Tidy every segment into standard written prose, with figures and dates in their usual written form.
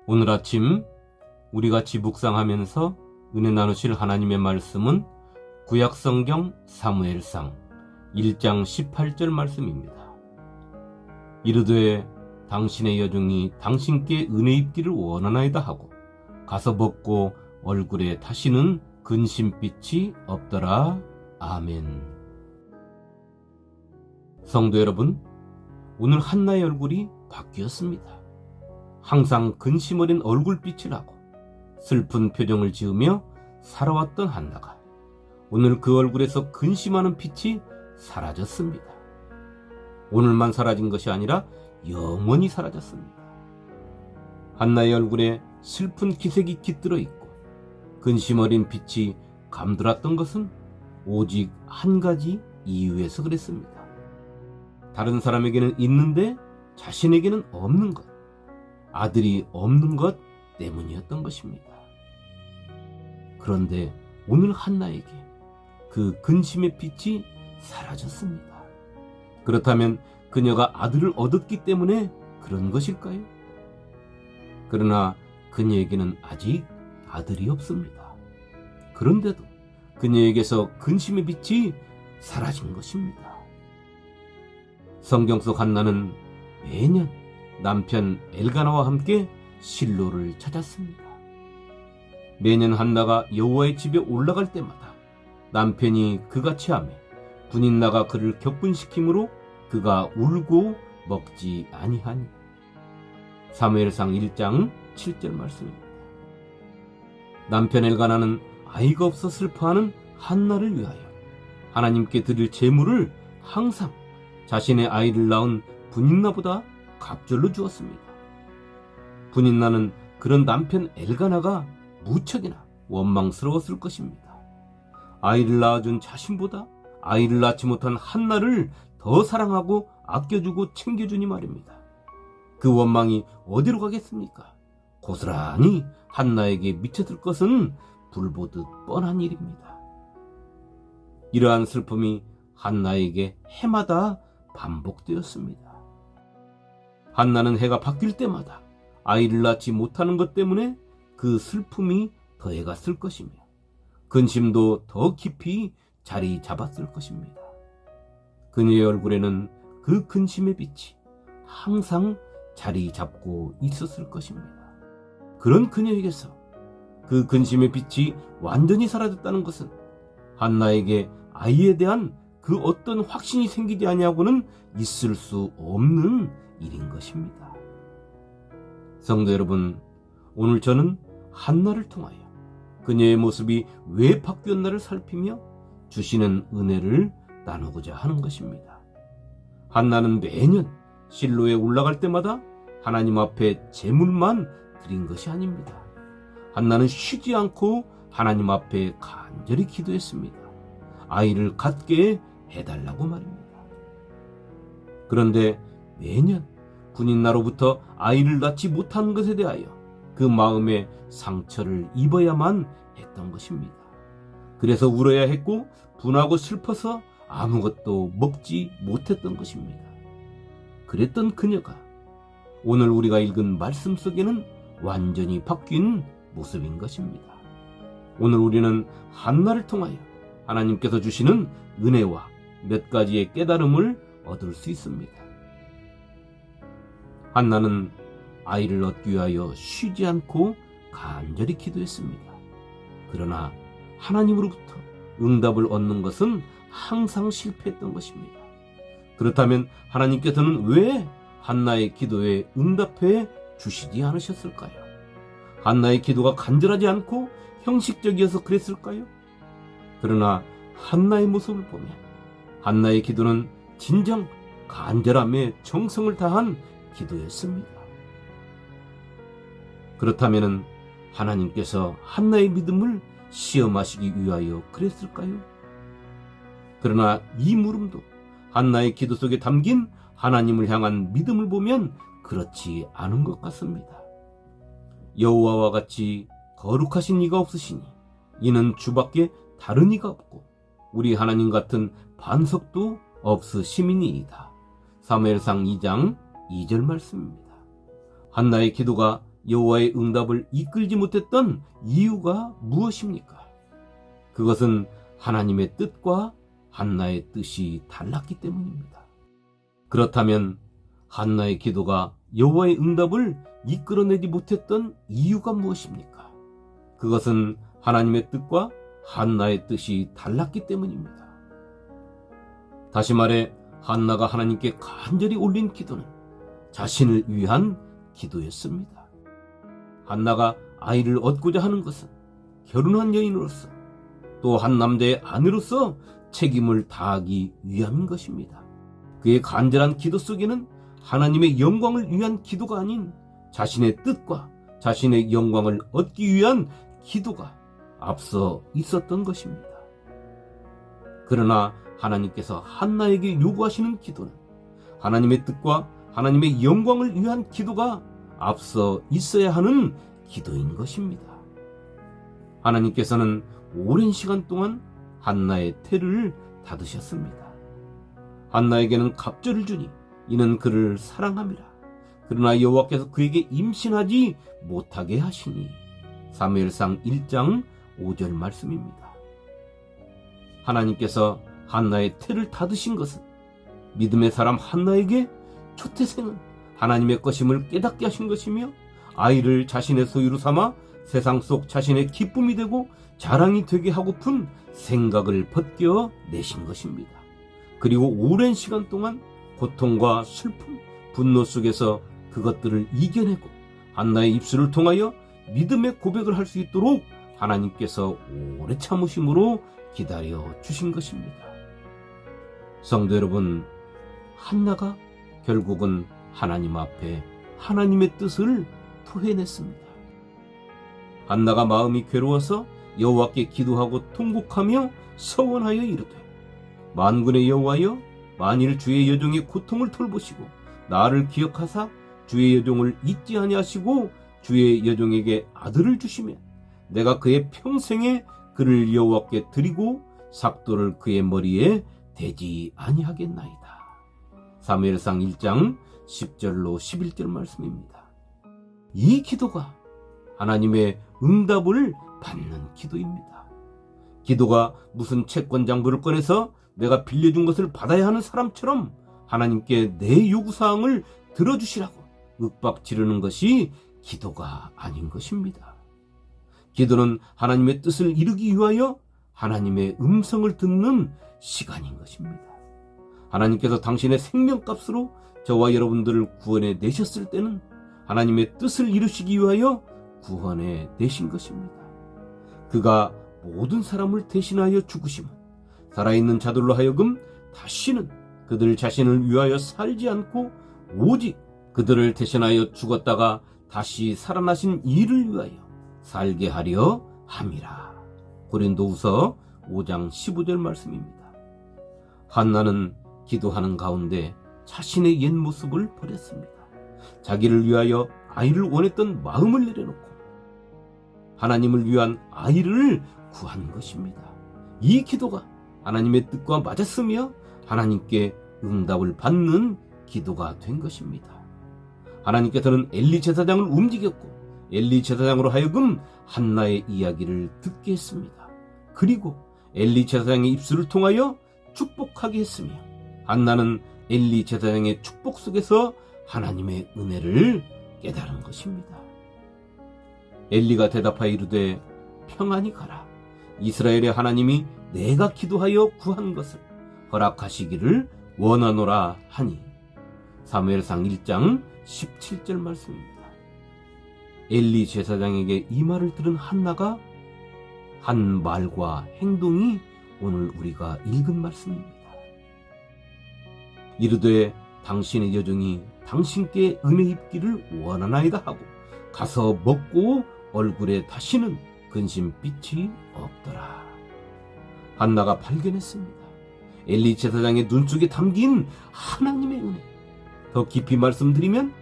오늘 아침 우리 같이 묵상하면서 은혜 나누실 하나님의 말씀은 구약성경 사무엘상 1장 18절 말씀입니다. 이르되 당신의 여종이 당신께 은혜 입기를 원하나이다 하고 가서 먹고 얼굴에 다시는 근심빛이 없더라. 아멘. 성도 여러분, 오늘 한나의 얼굴이 바뀌었습니다. 항상 근심 어린 얼굴빛을 하고 슬픈 표정을 지으며 살아왔던 한나가 오늘 그 얼굴에서 근심하는 빛이 사라졌습니다. 오늘만 사라진 것이 아니라 영원히 사라졌습니다. 한나의 얼굴에 슬픈 기색이 깃들어 있고 근심 어린 빛이 감돌았던 것은 오직 한 가지 이유에서 그랬습니다. 다른 사람에게는 있는데 자신에게는 없는 것, 아들이 없는 것 때문이었던 것입니다. 그런데 오늘 한나에게 그 근심의 빛이 사라졌습니다. 그렇다면 그녀가 아들을 얻었기 때문에 그런 것일까요? 그러나 그녀에게는 아직 아들이 없습니다. 그런데도 그녀에게서 근심의 빛이 사라진 것입니다. 성경 속 한나는 매년 남편 엘가나와 함께 실로를 찾았습니다. 매년 한나가 여호와의 집에 올라갈 때마다 남편이 그가 체하며 분인나가 그를 격분시키므로 그가 울고 먹지 아니하니. 사무엘상 1장 7절 말씀입니다. 남편 엘가나는 아이가 없어 슬퍼하는 한나를 위하여 하나님께 드릴 제물을 항상 자신의 아이를 낳은 분인나보다 갑절로 주었습니다. 분인나는 그런 남편 엘가나가 무척이나 원망스러웠을 것입니다. 아이를 낳아준 자신보다 아이를 낳지 못한 한나를 더 사랑하고 아껴주고 챙겨주니 말입니다. 그 원망이 어디로 가겠습니까? 고스란히 한나에게 미쳐들 것은 불보듯 뻔한 일입니다. 이러한 슬픔이 한나에게 해마다 반복되었습니다. 한나는 해가 바뀔 때마다 아이를 낳지 못하는 것 때문에 그 슬픔이 더해갔을 것이며 근심도 더 깊이 자리 잡았을 것입니다. 그녀의 얼굴에는 그 근심의 빛이 항상 자리 잡고 있었을 것입니다. 그런 그녀에게서 그 근심의 빛이 완전히 사라졌다는 것은 한나에게 아이에 대한 그 어떤 확신이 생기지 아니하고는 있을 수 없는 일인 것입니다. 성도 여러분, 오늘 저는 한나를 통하여 그녀의 모습이 왜 바뀌었나를 살피며 주시는 은혜를 나누고자 하는 것입니다. 한나는 매년 실로에 올라갈 때마다 하나님 앞에 제물만 드린 것이 아닙니다. 한나는 쉬지 않고 하나님 앞에 간절히 기도했습니다. 아이를 갖게 해달라고 말입니다. 그런데 매년 분인나로부터 아이를 낳지 못한 것에 대하여 그 마음에 상처를 입어야만 했던 것입니다. 그래서 울어야 했고 분하고 슬퍼서 아무것도 먹지 못했던 것입니다. 그랬던 그녀가 오늘 우리가 읽은 말씀 속에는 완전히 바뀐 모습인 것입니다. 오늘 우리는 한나를 통하여 하나님께서 주시는 은혜와 몇 가지의 깨달음을 얻을 수 있습니다. 한나는 아이를 얻기 위하여 쉬지 않고 간절히 기도했습니다. 그러나 하나님으로부터 응답을 얻는 것은 항상 실패했던 것입니다. 그렇다면 하나님께서는 왜 한나의 기도에 응답해 주시지 않으셨을까요? 한나의 기도가 간절하지 않고 형식적이어서 그랬을까요? 그러나 한나의 모습을 보면 한나의 기도는 진정 간절함에 정성을 다한 기도였습니다. 그렇다면 하나님께서 한나의 믿음을 시험하시기 위하여 그랬을까요? 그러나 이 물음도 한나의 기도 속에 담긴 하나님을 향한 믿음을 보면 그렇지 않은 것 같습니다. 여호와와 같이 거룩하신 이가 없으시니 이는 주밖에 다른 이가 없고 우리 하나님 같은 반석도 없으심이니이다. 사무엘상 2장 2절 말씀입니다. 한나의 기도가 여호와의 응답을 이끌지 못했던 이유가 무엇입니까? 그것은 하나님의 뜻과 한나의 뜻이 달랐기 때문입니다. 그렇다면 한나의 기도가 여호와의 응답을 이끌어내지 못했던 이유가 무엇입니까? 그것은 하나님의 뜻과 한나의 뜻이 달랐기 때문입니다. 다시 말해 한나가 하나님께 간절히 올린 기도는 자신을 위한 기도였습니다. 한나가 아이를 얻고자 하는 것은 결혼한 여인으로서 또 한 남자의 아내로서 책임을 다하기 위함인 것입니다. 그의 간절한 기도 속에는 하나님의 영광을 위한 기도가 아닌 자신의 뜻과 자신의 영광을 얻기 위한 기도가 앞서 있었던 것입니다. 그러나 하나님께서 한나에게 요구하시는 기도는 하나님의 뜻과 하나님의 영광을 위한 기도가 앞서 있어야 하는 기도인 것입니다. 하나님께서는 오랜 시간 동안 한나의 태를 닫으셨습니다. 한나에게는 갑절을 주니 이는 그를 사랑함이라. 그러나 여호와께서 그에게 임신하지 못하게 하시니. 사무엘상 1장 5절 말씀입니다. 하나님께서 한나의 태를 닫으신 것은 믿음의 사람 한나에게 초태생은 하나님의 것임을 깨닫게 하신 것이며 아이를 자신의 소유로 삼아 세상 속 자신의 기쁨이 되고 자랑이 되게 하고픈 생각을 벗겨내신 것입니다. 그리고 오랜 시간 동안 고통과 슬픔, 분노 속에서 그것들을 이겨내고 한나의 입술을 통하여 믿음의 고백을 할 수 있도록 하나님께서 오래 참으심으로 기다려 주신 것입니다. 성도 여러분, 한나가 결국은 하나님 앞에 하나님의 뜻을 토해냈습니다. 한나가 마음이 괴로워서 여호와께 기도하고 통곡하며 서원하여 이르되 만군의 여호와여, 만일 주의 여종의 고통을 돌보시고 나를 기억하사 주의 여종을 잊지 아니하시고 주의 여종에게 아들을 주시면 내가 그의 평생에 그를 여호와께 드리고 삭도를 그의 머리에 대지 아니하겠나이다. 사무엘상 1장 10절로 11절 말씀입니다. 이 기도가 하나님의 응답을 받는 기도입니다. 기도가 무슨 채권장부를 꺼내서 내가 빌려준 것을 받아야 하는 사람처럼 하나님께 내 요구사항을 들어주시라고 윽박 지르는 것이 기도가 아닌 것입니다. 기도는 하나님의 뜻을 이루기 위하여 하나님의 음성을 듣는 시간인 것입니다. 하나님께서 당신의 생명값으로 저와 여러분들을 구원해 내셨을 때는 하나님의 뜻을 이루시기 위하여 구원해 내신 것입니다. 그가 모든 사람을 대신하여 죽으심은 살아있는 자들로 하여금 다시는 그들 자신을 위하여 살지 않고 오직 그들을 대신하여 죽었다가 다시 살아나신 이를 위하여 살게 하려 함이라. 고린도후서 5장 15절 말씀입니다. 한나는 기도하는 가운데 자신의 옛 모습을 버렸습니다. 자기를 위하여 아이를 원했던 마음을 내려놓고 하나님을 위한 아이를 구한 것입니다. 이 기도가 하나님의 뜻과 맞았으며 하나님께 응답을 받는 기도가 된 것입니다. 하나님께서는 엘리 제사장을 움직였고 엘리 제사장으로 하여금 한나의 이야기를 듣게 했습니다. 그리고 엘리 제사장의 입술을 통하여 축복하게 했으며 한나는 엘리 제사장의 축복 속에서 하나님의 은혜를 깨달은 것입니다. 엘리가 대답하여 이르되 평안히 가라. 이스라엘의 하나님이 내가 기도하여 구한 것을 허락하시기를 원하노라 하니. 사무엘상 1장 17절 말씀입니다. 엘리 제사장에게 이 말을 들은 한나가 한 말과 행동이 오늘 우리가 읽은 말씀입니다. 이르되 당신의 여종이 당신께 은혜 입기를 원하나이다 하고 가서 먹고 얼굴에 다시는 근심빛이 없더라. 한나가 발견했습니다. 엘리 제사장의 눈 속에 담긴 하나님의 은혜. 더 깊이 말씀드리면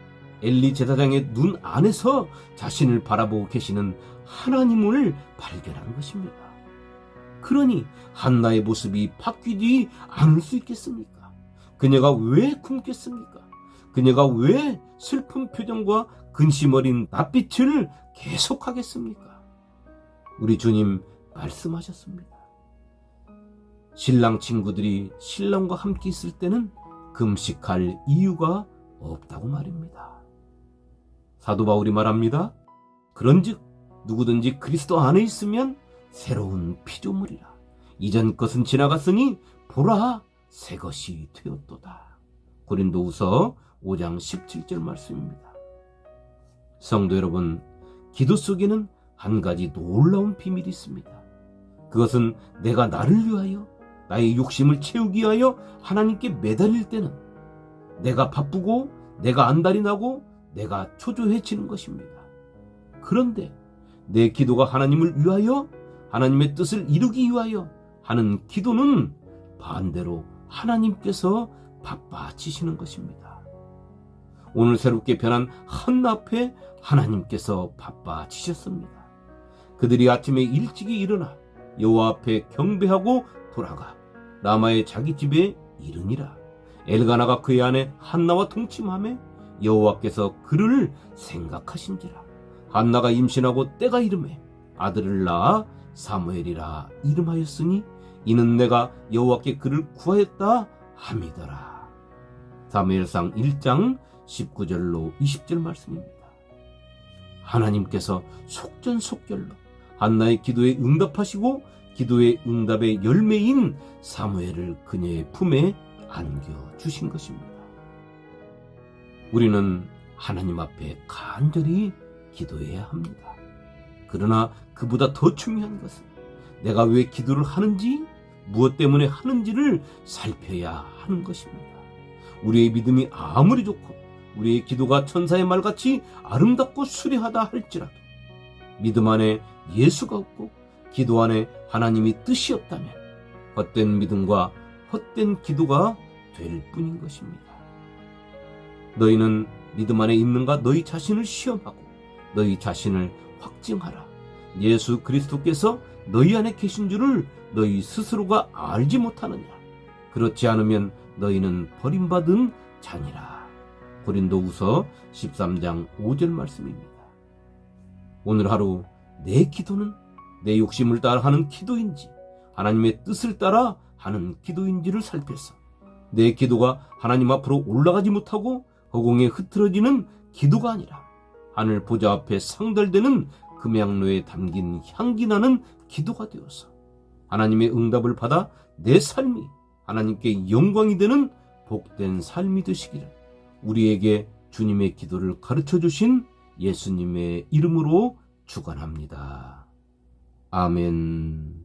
엘리 제사장의 눈 안에서 자신을 바라보고 계시는 하나님을 발견한 것입니다. 그러니 한나의 모습이 바뀌지 않을 수 있겠습니까? 그녀가 왜 굶겠습니까? 그녀가 왜 슬픈 표정과 근심 어린 낯빛을 계속하겠습니까? 우리 주님 말씀하셨습니다. 신랑 친구들이 신랑과 함께 있을 때는 금식할 이유가 없다고 말입니다. 사도 바울이 말합니다. 그런즉 누구든지 그리스도 안에 있으면 새로운 피조물이라. 이전 것은 지나갔으니 보라 새 것이 되었도다. 고린도후서 5장 17절 말씀입니다. 성도 여러분, 기도 속에는 한 가지 놀라운 비밀이 있습니다. 그것은 내가 나를 위하여, 나의 욕심을 채우기 위하여 하나님께 매달릴 때는 내가 바쁘고 내가 안달이 나고 내가 초조해지는 것입니다. 그런데 내 기도가 하나님을 위하여, 하나님의 뜻을 이루기 위하여 하는 기도는 반대로 하나님께서 바빠지시는 것입니다. 오늘 새롭게 변한 한나 앞에 하나님께서 바빠지셨습니다. 그들이 아침에 일찍이 일어나 여호와 앞에 경배하고 돌아가 라마의 자기 집에 이르니라. 엘가나가 그의 아내 한나와 동침하며 여호와께서 그를 생각하신지라. 한나가 임신하고 때가 이르매 아들을 낳아 사무엘이라 이름하였으니 이는 내가 여호와께 그를 구하였다 함이더라. 사무엘상 1장 19절로 20절 말씀입니다. 하나님께서 속전속결로 한나의 기도에 응답하시고 기도의 응답의 열매인 사무엘을 그녀의 품에 안겨주신 것입니다. 우리는 하나님 앞에 간절히 기도해야 합니다. 그러나 그보다 더 중요한 것은 내가 왜 기도를 하는지, 무엇 때문에 하는지를 살펴야 하는 것입니다. 우리의 믿음이 아무리 좋고 우리의 기도가 천사의 말같이 아름답고 수려하다 할지라도 믿음 안에 예수가 없고 기도 안에 하나님이 뜻이 없다면 헛된 믿음과 헛된 기도가 될 뿐인 것입니다. 너희는 믿음 안에 있는가 너희 자신을 시험하고 너희 자신을 확증하라. 예수 그리스도께서 너희 안에 계신 줄을 너희 스스로가 알지 못하느냐. 그렇지 않으면 너희는 버림받은 자니라. 고린도후서 13장 5절 말씀입니다. 오늘 하루 내 기도는 내 욕심을 따라 하는 기도인지 하나님의 뜻을 따라 하는 기도인지를 살펴서 내 기도가 하나님 앞으로 올라가지 못하고 허공에 흐트러지는 기도가 아니라 하늘 보좌 앞에 상달되는 금양로에 담긴 향기 나는 기도가 되어서 하나님의 응답을 받아 내 삶이 하나님께 영광이 되는 복된 삶이 되시기를 우리에게 주님의 기도를 가르쳐 주신 예수님의 이름으로 축원합니다. 아멘.